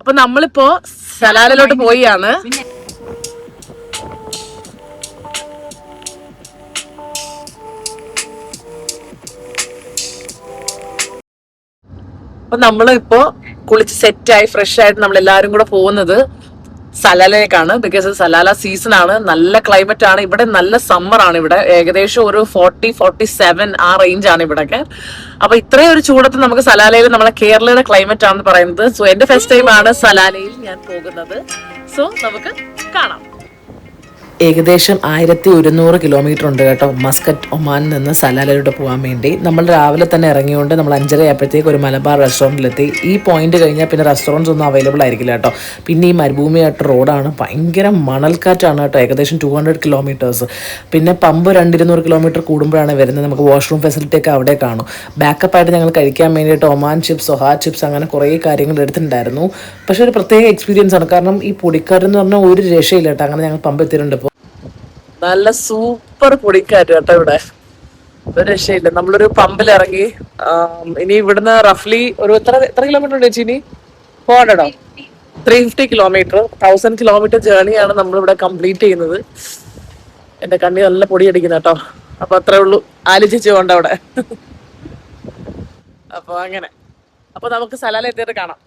അപ്പൊ നമ്മളിപ്പോ സലാലയിലോട്ട് പോയാണ്. അപ്പൊ നമ്മളിപ്പോ കുളിച്ച് സെറ്റായി ഫ്രഷ് ആയിട്ട് നമ്മൾ എല്ലാരും കൂടെ പോകുന്നത് സലാലയിലേക്കാണ്. ബിക്കോസ് സലാല സീസൺ ആണ്, നല്ല ക്ലൈമറ്റ് ആണ് ഇവിടെ, നല്ല സമ്മർ ആണ് ഇവിടെ. ഏകദേശം ഒരു 47 ആ റേഞ്ച് ആണ് ഇവിടെയൊക്കെ. അപ്പൊ ഇത്രയും ഒരു ചൂടത്ത് നമുക്ക് സലാലയിൽ നമ്മളെ കേരളയുടെ ക്ലൈമറ്റ് ആണെന്ന് പറയുന്നത്. സോ എന്റെ ഫസ്റ്റ് ടൈം ആണ് സലാലയിൽ ഞാൻ പോകുന്നത്. സോ നമുക്ക് കാണാം. ഏകദേശം 1100 കിലോമീറ്റർ ഉണ്ട് കേട്ടോ മസ്കറ്റ് ഒമാനിൽ നിന്ന് സലാലയിലോട്ട് പോകാൻ വേണ്ടി. നമ്മൾ രാവിലെ തന്നെ ഇറങ്ങിയോണ്ട് നമ്മൾ 5:30 ആയപ്പോഴത്തേക്ക് ഒരു മലബാർ റെസ്റ്റോറൻറ്റിലെത്തി. ഈ പോയിന്റ് കഴിഞ്ഞാൽ പിന്നെ റെസ്റ്റോറൻറ്റ്സ് ഒന്നും അവൈലബിൾ ആയിരിക്കില്ല കേട്ടോ. പിന്നെ ഈ മരുഭൂമിയായിട്ട് റോഡാണ്, ഭയങ്കര മണൽക്കാറ്റാണ് കേട്ടോ. ഏകദേശം 200 കിലോമീറ്റേഴ്സ്. പിന്നെ പമ്പ് 200-200 കിലോമീറ്റർ കൂടുമ്പോഴാണ് വരുന്നത്. നമുക്ക് വാഷ്റൂം ഫെസിലിറ്റി ഒക്കെ അവിടെ കാണും. ബാക്കപ്പായിട്ട് ഞങ്ങൾ കഴിക്കാൻ വേണ്ടിയിട്ട് ഒമാൻ ചിപ്സ്, ഒഹാ ചിപ്സ്, അങ്ങനെ കുറേ കാര്യങ്ങൾ എടുത്തിട്ടുണ്ടായിരുന്നു. പക്ഷെ ഒരു പ്രത്യേക എക്സ്പീരിയൻസ് ആണ്, കാരണം ഈ പൊടിക്കാരെന്ന് പറഞ്ഞാൽ ഒരു രക്ഷയില്ല കേട്ടോ. അങ്ങനെ ഞങ്ങൾ പമ്പ് എത്തിയിട്ടുണ്ട്. നല്ല സൂപ്പർ പൊടിക്കാറ്റ് കേട്ടോ ഇവിടെ, ഒരു രക്ഷയില്ല. നമ്മളൊരു പമ്പിൽ ഇറങ്ങി. ഇനി ഇവിടുന്ന് റഫ്ലി ഒരു എത്ര കിലോമീറ്റർ ഉണ്ട് ചേച്ചി? ഇനി 350 കിലോമീറ്റർ, 1000 കിലോമീറ്റർ ജേർണിയാണ് നമ്മളിവിടെ കംപ്ലീറ്റ് ചെയ്യുന്നത്. എന്റെ കണ്ണി നല്ല പൊടി അടിക്കുന്ന കേട്ടോ. അപ്പൊ അത്രേ ഉള്ളൂ, ആലോചിച്ചു കൊണ്ട് അവിടെ. അപ്പൊ അങ്ങനെ, അപ്പൊ നമുക്ക് സലാല എത്തിയിട്ട് കാണാം.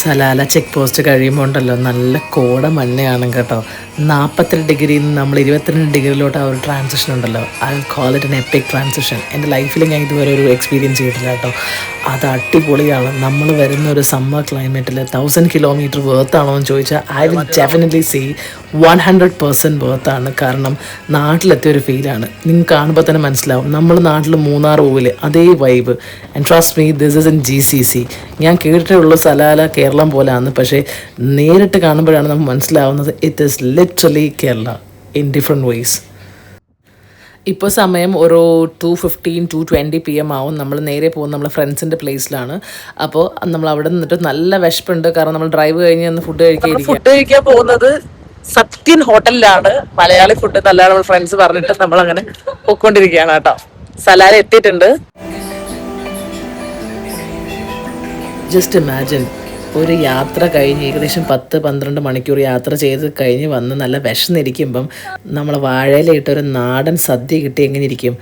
സലാല ചെക്ക് പോസ്റ്റ് കഴിയുമ്പോൾ ഉണ്ടല്ലോ നല്ല കോട മഞ്ഞയാണ് കേട്ടോ. 42 ഡിഗ്രിയിൽ നിന്ന് നമ്മൾ 22 ഡിഗ്രിയിലോട്ട് ആ ഒരു ട്രാൻസിഷൻ ഉണ്ടല്ലോ, I call it N EPIC transition. എൻ്റെ ലൈഫിൽ ഞാൻ ഇതുവരെ ഒരു എക്സ്പീരിയൻസ് ചെയ്തിട്ടില്ല കേട്ടോ. അത് അടിപൊളിയാണ്. നമ്മൾ വരുന്ന ഒരു സമ്മർ ക്ലൈമറ്റിൽ 1000 കിലോമീറ്റർ വേർത്താണോ എന്ന് ചോദിച്ചാൽ ഐ വിൽ ഡെഫിനറ്റ്ലി സേ 100% വേർത്താണ്. കാരണം നാട്ടിലെത്തിയ ഒരു ഫീലാണ്. നിങ്ങൾക്ക് കാണുമ്പോൾ തന്നെ മനസ്സിലാവും. നമ്മൾ നാട്ടിൽ മൂന്നാർ പോവില്ലേ, അതേ vibe. And trust me, this is in GCC. ഞാൻ കേട്ടിട്ടുള്ള സലാല കേരളം പോലെയാണ്, പക്ഷേ നേരിട്ട് കാണുമ്പോഴാണ് നമുക്ക് മനസ്സിലാവുന്നത് it is literally Kerala in different ways. ഇപ്പോൾ സമയം ഒരു 2:15-2:20 PM ആവും. നമ്മൾ നേരെ പോകുന്നത് നമ്മളെ ഫ്രണ്ട്സിൻ്റെ പ്ലേസിലാണ്. അപ്പോൾ നമ്മൾ അവിടെ നിന്നിട്ട് നല്ല വിശപ്പുണ്ട്, കാരണം നമ്മൾ ഡ്രൈവ് കഴിഞ്ഞ് ഒന്ന് ഫുഡ് കഴിക്കാൻ പോകുന്നത് സത്യൻ ഹോട്ടലിലാണ്. മലയാളി ഫുഡ് നല്ലതാണ് നമ്മൾ ഫ്രണ്ട്സ് പറഞ്ഞിട്ട് നമ്മൾ അങ്ങനെ പോയിക്കൊണ്ടിരിക്കുകയാണ് കേട്ടോ. സലാല എത്തിയിട്ടുണ്ട്. ജസ്റ്റ് ഇമാജിൻ, ഒരു യാത്ര കഴിഞ്ഞ് ഏകദേശം 10-12 മണിക്കൂർ യാത്ര ചെയ്ത് കഴിഞ്ഞ് വന്ന് നല്ല വിശന്നിരിക്കുമ്പം നമ്മൾ വാഴയിലിട്ടൊരു നാടൻ സദ്യ കിട്ടി എങ്ങനെ ഇരിക്കും,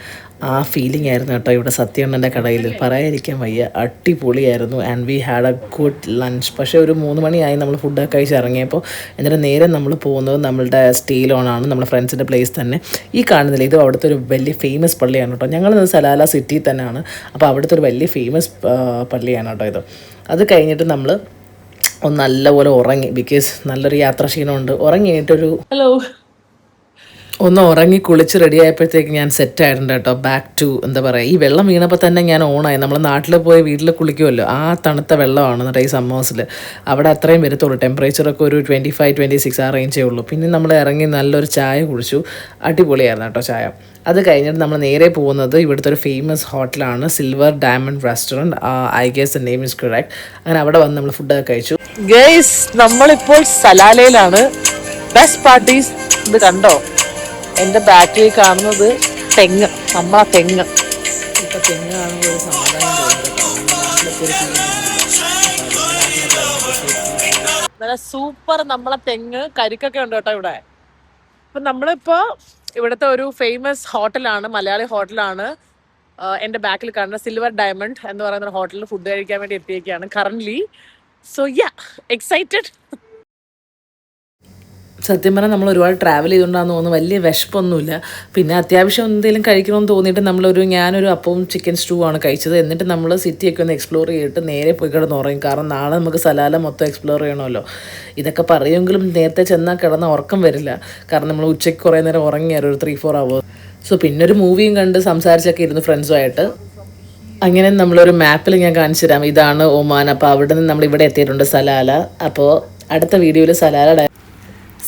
ആ ഫീലിംഗ് ആയിരുന്നു കേട്ടോ ഇവിടെ സത്യണ്ണൻ്റെ കടയിൽ. പറയാതിരിക്കാൻ വയ്യ, അടിപൊളിയായിരുന്നു. And we had A good lunch. പക്ഷേ ഒരു 3 മണിയായി നമ്മൾ ഫുഡൊക്കെ കഴിച്ച് ഇറങ്ങിയപ്പോൾ. എന്നിട്ട് നേരെ നമ്മൾ പോകുന്നത് നമ്മളുടെ സ്റ്റേയിലോണാണ്, നമ്മുടെ ഫ്രണ്ട്സിൻ്റെ പ്ലേസ് തന്നെ. ഈ കാണുന്നില്ല, ഇത് അവിടുത്തെ ഒരു വലിയ ഫേമസ് പള്ളിയാണ് കേട്ടോ. ഞങ്ങൾ സലാല സിറ്റി തന്നെയാണ്. അപ്പോൾ അവിടുത്തെ ഒരു വലിയ ഫേമസ് പള്ളിയാണ് കേട്ടോ ഇത്. അത് കഴിഞ്ഞിട്ട് നമ്മൾ ഒന്ന് നല്ലപോലെ ഉറങ്ങി, ബിക്കോസ് നല്ലൊരു യാത്രാക്ഷീണമുണ്ട്. ഉറങ്ങിയിട്ടൊരു ഒന്ന് ഉറങ്ങി കുളിച്ച് റെഡി ആയപ്പോഴത്തേക്ക് ഞാൻ സെറ്റായിട്ടുണ്ട് കേട്ടോ. ബാക്ക് ടു എന്താ പറയുക, ഈ വെള്ളം വീണപ്പോൾ തന്നെ ഞാൻ ഓണായി. നമ്മൾ നാട്ടിൽ പോയി വീട്ടിൽ കുളിക്കുമല്ലോ, ആ തണുത്ത വെള്ളമാണ് എന്നിട്ട് ഈ സമ്മേഴ്സിൽ. അവിടെ അത്രയും വരത്തുള്ളൂ, ടെമ്പറേച്ചറൊക്കെ ഒരു 25-26 ആ റേഞ്ചേ ഉള്ളൂ. പിന്നെ നമ്മൾ ഇറങ്ങി നല്ലൊരു ചായ കുടിച്ചു, അടിപൊളിയായിരുന്നു കേട്ടോ ചായ. അത് കഴിഞ്ഞിട്ട് നമ്മൾ നേരെ പോകുന്നത് ഇവിടുത്തെ ഒരു ഫേമസ് ഹോട്ടലാണ്, silver diamond restaurant. I guess the name is correct. അങ്ങനെ അവിടെ വന്ന് നമ്മൾ ഫുഡൊക്കെ കഴിച്ചു. ഗൈസ്, നമ്മളിപ്പോൾ സലാലയിലാണ്. ബെസ്റ്റ് പാർട്ടീസ് ഇത് കണ്ടോ, എൻ്റെ ബാക്കിൽ കാണുന്നത് തെങ്ങ്, നമ്മളെ തെങ്ങ്. ഇപ്പം തെങ്ങ് കാണുമ്പോൾ ഒരു സമാധാനം തോന്നുന്നു. നല്ല സൂപ്പർ നമ്മളെ തെങ്ങ്, കരിക്കൊക്കെ ഉണ്ട് കേട്ടോ ഇവിടെ. അപ്പം നമ്മളിപ്പോൾ ഇവിടുത്തെ ഒരു ഫേമസ് ഹോട്ടലാണ്, മലയാളി ഹോട്ടലാണ്. എൻ്റെ ബാക്കിൽ കാണുന്ന സിൽവർ ഡയമണ്ട് എന്ന് പറയുന്ന ഹോട്ടലിൽ ഫുഡ് കഴിക്കാൻ വേണ്ടി എത്തിയിരിക്കുകയാണ് കറൻ്റ്ലി. So yeah, excited. സത്യം പറഞ്ഞാൽ നമ്മൾ ഒരുപാട് ട്രാവൽ ചെയ്തുകൊണ്ടാണെന്ന് തോന്നുന്നു, വലിയ വിശപ്പൊന്നുമില്ല. പിന്നെ അത്യാവശ്യം എന്തെങ്കിലും കഴിക്കണമെന്ന് തോന്നിയിട്ട് ഞാനൊരു അപ്പവും ചിക്കൻ സ്റ്റൂ ആണ് കഴിച്ചത്. എന്നിട്ട് നമ്മൾ സിറ്റിയൊക്കെ ഒന്ന് എക്സ്പ്ലോർ ചെയ്തിട്ട് നേരെ പോയി കിടന്ന് ഉറങ്ങി. കാരണം നാളെ നമുക്ക് സലാല മൊത്തം എക്സ്പ്ലോർ ചെയ്യണമല്ലോ. ഇതൊക്കെ പറയുമെങ്കിലും നേരത്തെ ചെന്നാൽ കിടന്ന ഉറക്കം വരില്ല, കാരണം നമ്മൾ ഉച്ചയ്ക്ക് കുറേ നേരം ഉറങ്ങിയായിരുന്നു, ഒരു 3-4 hours. സോ പിന്നെ ഒരു മൂവിയും കണ്ട് സംസാരിച്ചൊക്കെ ഇരുന്നു ഫ്രണ്ട്സുമായിട്ട്. അങ്ങനെ നമ്മളൊരു മാപ്പിൽ ഞാൻ കാണിച്ചു തരാം, ഇതാണ് ഒമാൻ. അപ്പോൾ അവിടെ നിന്ന് നമ്മൾ ഇവിടെ എത്തിയിട്ടുണ്ട്, സലാല. അപ്പോൾ അടുത്ത വീഡിയോയിൽ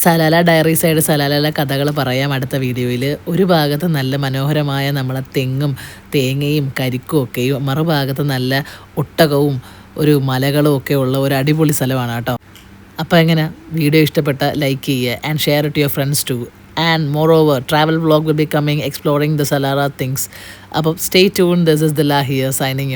സലാല ഡയറീസ് ആയിട്ട് സലാലയിലെ കഥകൾ പറയാം അടുത്ത വീഡിയോയിൽ. ഒരു ഭാഗത്ത് നല്ല മനോഹരമായ നമ്മളെ തെങ്ങും തേങ്ങയും കരിക്കും ഒക്കെയും, മറുഭാഗത്ത് നല്ല ഒട്ടകവും ഒരു മലകളും ഒക്കെ ഉള്ള ഒരു അടിപൊളി സ്ഥലമാണ് കേട്ടോ. അപ്പോൾ എങ്ങനെ വീഡിയോ ഇഷ്ടപ്പെട്ട ലൈക്ക് ചെയ്യുക and share it your friends too. And moreover, travel vlog will be coming exploring the Salara things. Stay tuned. This is Dila here signing